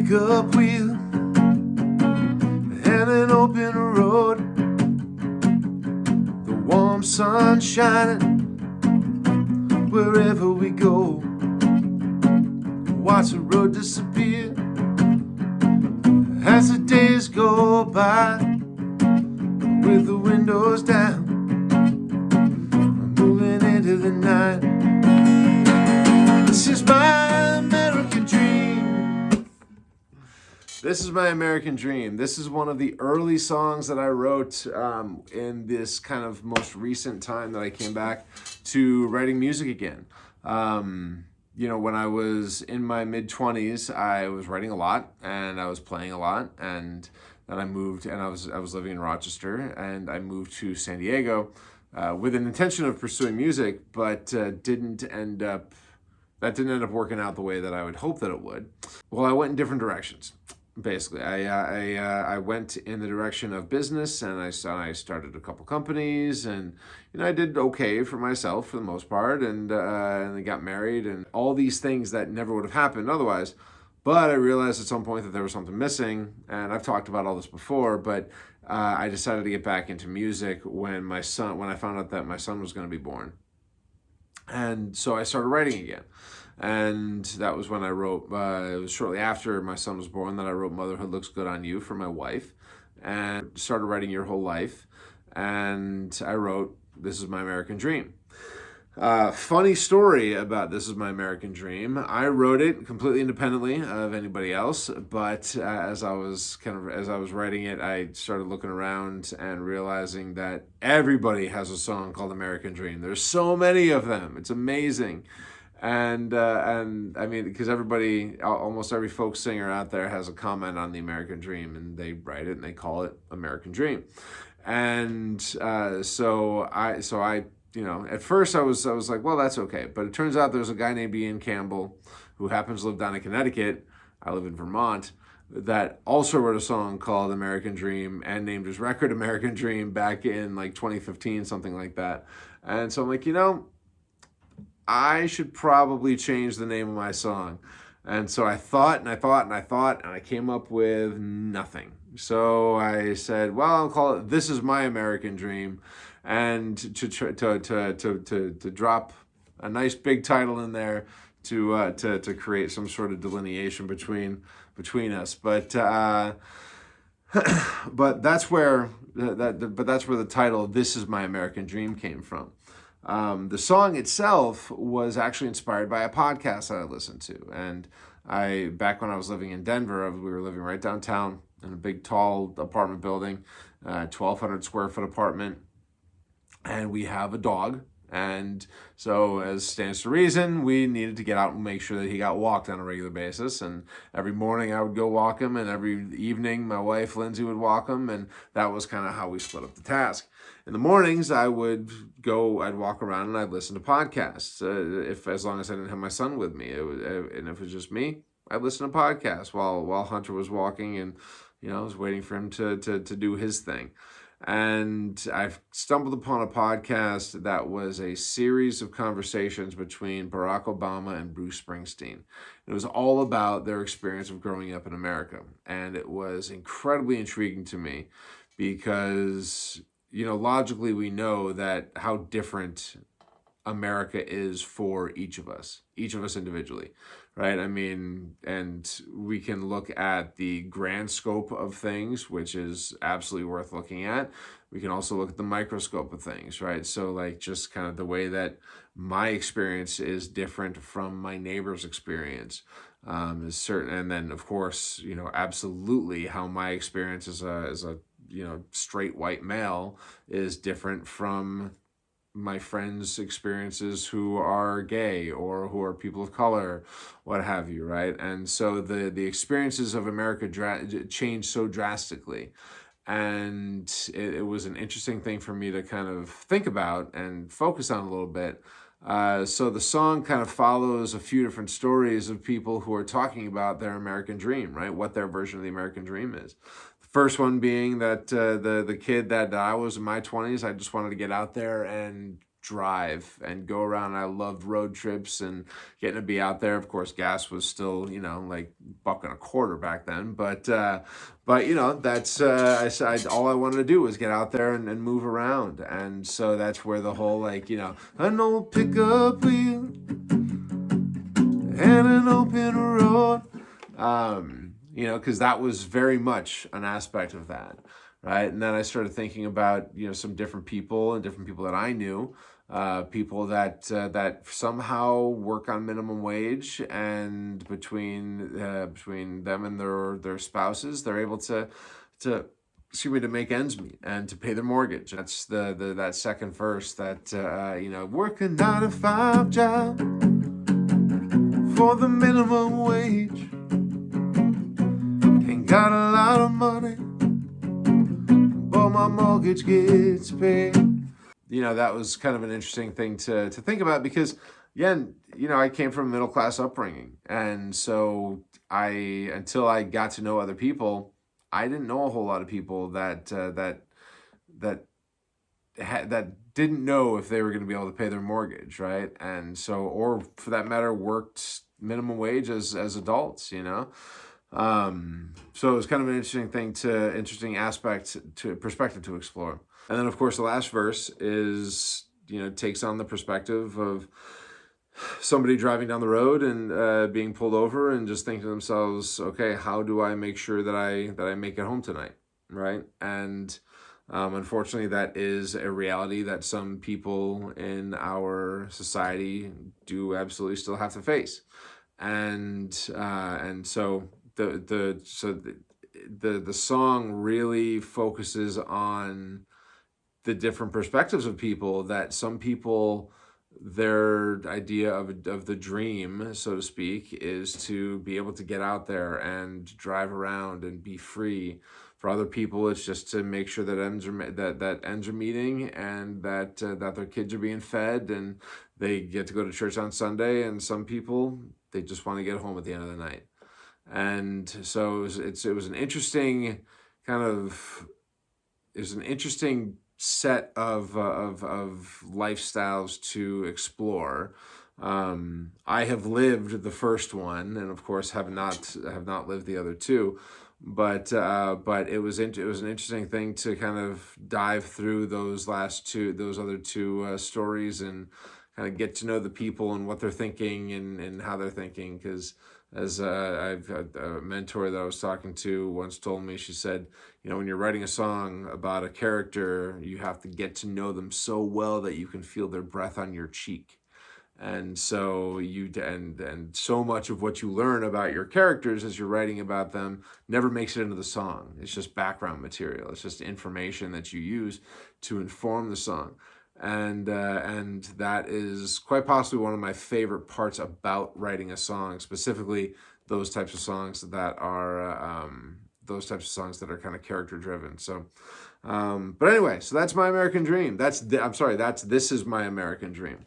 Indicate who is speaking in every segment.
Speaker 1: pickup wheel and an open road, the warm sun shining wherever we go. Watch the road disappear as the days go by, with the windows down, moving into the night. This is my American dream. This is my American dream. This is one of the early songs that I wrote in this kind of most recent time that I came back to writing music again. When I was in my mid-20s, I was writing a lot and I was playing a lot, and then I moved, and I was living in Rochester, and I moved to San Diego with an intention of pursuing music, but didn't end up working out the way that I would hope that it would. Well, I went in different directions. Basically, I went in the direction of business, and I started a couple companies, and I did okay for myself for the most part, and I got married, and all these things that never would have happened otherwise. But I realized at some point that there was something missing, and I've talked about all this before. But I decided to get back into music when I found out that my son was going to be born, and so I started writing again. And that was when I wrote, it was shortly after my son was born that I wrote Motherhood Looks Good on You for my wife, and started writing Your Whole Life. And I wrote This Is My American Dream. Funny story about This Is My American Dream. I wrote it completely independently of anybody else, but as I was writing it, I started looking around and realizing that everybody has a song called American Dream. There's so many of them. It's amazing. And I mean, because almost every folk singer out there has a comment on the American Dream, and they write it and they call it American Dream. And so I at first I was like, well, that's okay. But it turns out there's a guy named Ian Campbell who happens to live down in Connecticut. I live in Vermont. That also wrote a song called American Dream and named his record American Dream back in like 2015, something like that. And so I'm like, I should probably change the name of my song. And so I thought, and I came up with nothing. So I said, well, I'll call it This Is My American Dream, and to drop a nice big title in there to create some sort of delineation between us. But that's where the title This Is My American Dream came from. The song itself was actually inspired by a podcast that I listened to. And back when I was living in Denver, we were living right downtown in a big, tall apartment building, 1,200 square foot apartment. And we have a dog. And so, as stands to reason, we needed to get out and make sure that he got walked on a regular basis. And every morning I would go walk him, and every evening my wife, Lindsay, would walk him. And that was kind of how we split up the task. In the mornings, I'd walk around and I'd listen to podcasts. As long as I didn't have my son with me, and if it was just me, I'd listen to podcasts while Hunter was walking, and I was waiting for him to do his thing. And I've stumbled upon a podcast that was a series of conversations between Barack Obama and Bruce Springsteen. It was all about their experience of growing up in America. And it was incredibly intriguing to me because, logically we know that how different America is for each of us individually, right? I mean, and we can look at the grand scope of things, which is absolutely worth looking at. We can also look at the microscope of things, right? So like just kind of the way that my experience is different from my neighbor's experience is certain. And then of course, absolutely how my experience as a straight white male is different from my friends' experiences who are gay or who are people of color, what have you, right? And so the experiences of America changed so drastically. And it was an interesting thing for me to kind of think about and focus on a little bit. So the song kind of follows a few different stories of people who are talking about their American dream, right? What their version of the American dream is. First one being that the kid that I was in my 20s, I just wanted to get out there and drive and go around. I loved road trips and getting to be out there. Of course, gas was still, like $1.25 back then. But that's all I wanted to do was get out there and move around. And so that's where the whole an old pickup wheel and an open road, because that was very much an aspect of that. Right. And then I started thinking about, some different people that I knew, people that somehow work on minimum wage, and between them and their spouses, they're able to make ends meet and to pay their mortgage. That's that second verse that, work a 9-to-5 job for the minimum wage. Ain't got a lot of money, but my mortgage gets paid. That was kind of an interesting thing to think about, because again, I came from a middle class upbringing, and so until I got to know other people, I didn't know a whole lot of people that didn't know if they were going to be able to pay their mortgage, right? And so, or for that matter, worked minimum wage as adults, So it was kind of an interesting perspective to explore. And then, of course, the last verse is, takes on the perspective of somebody driving down the road and being pulled over and just thinking to themselves, okay, how do I make sure that I make it home tonight, right? And unfortunately, that is a reality that some people in our society do absolutely still have to face. And so the song really focuses on the different perspectives of people. That some people, their idea of the dream, so to speak, is to be able to get out there and drive around and be free. For other people, it's just to make sure that ends are meeting, and that their kids are being fed and they get to go to church on Sunday. And some people, they just want to get home at the end of the night. And so it was an interesting set of lifestyles to explore. I have lived the first one, and of course have not lived the other two. But it was an interesting thing to kind of dive through those other two stories, and kind of get to know the people and what they're thinking and how they're thinking. Because as I've had a mentor that I was talking to once told me, she said, when you're writing a song about a character, you have to get to know them so well that you can feel their breath on your cheek. And so and so much of what you learn about your characters as you're writing about them never makes it into the song. It's just background material. It's just information that you use to inform the song. And that is quite possibly one of my favorite parts about writing a song, specifically those types of songs that are kind of character driven. So, but anyway, so that's My American Dream. This is My American Dream.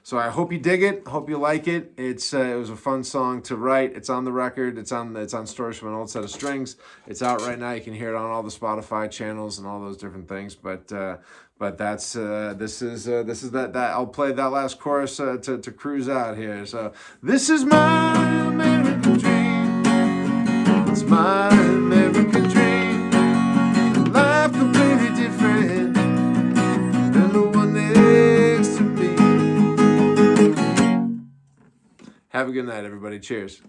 Speaker 1: So I hope you dig it. Hope you like it. It was a fun song to write. It's on the record. It's on Stories from an Old Set of Strings. It's out right now. You can hear it on all the Spotify channels and all those different things. But that's this is that I'll play that last chorus to cruise out here. So this is my American dream. It's my American dream. Life completely different than the one next to me. Have a good night, everybody. Cheers.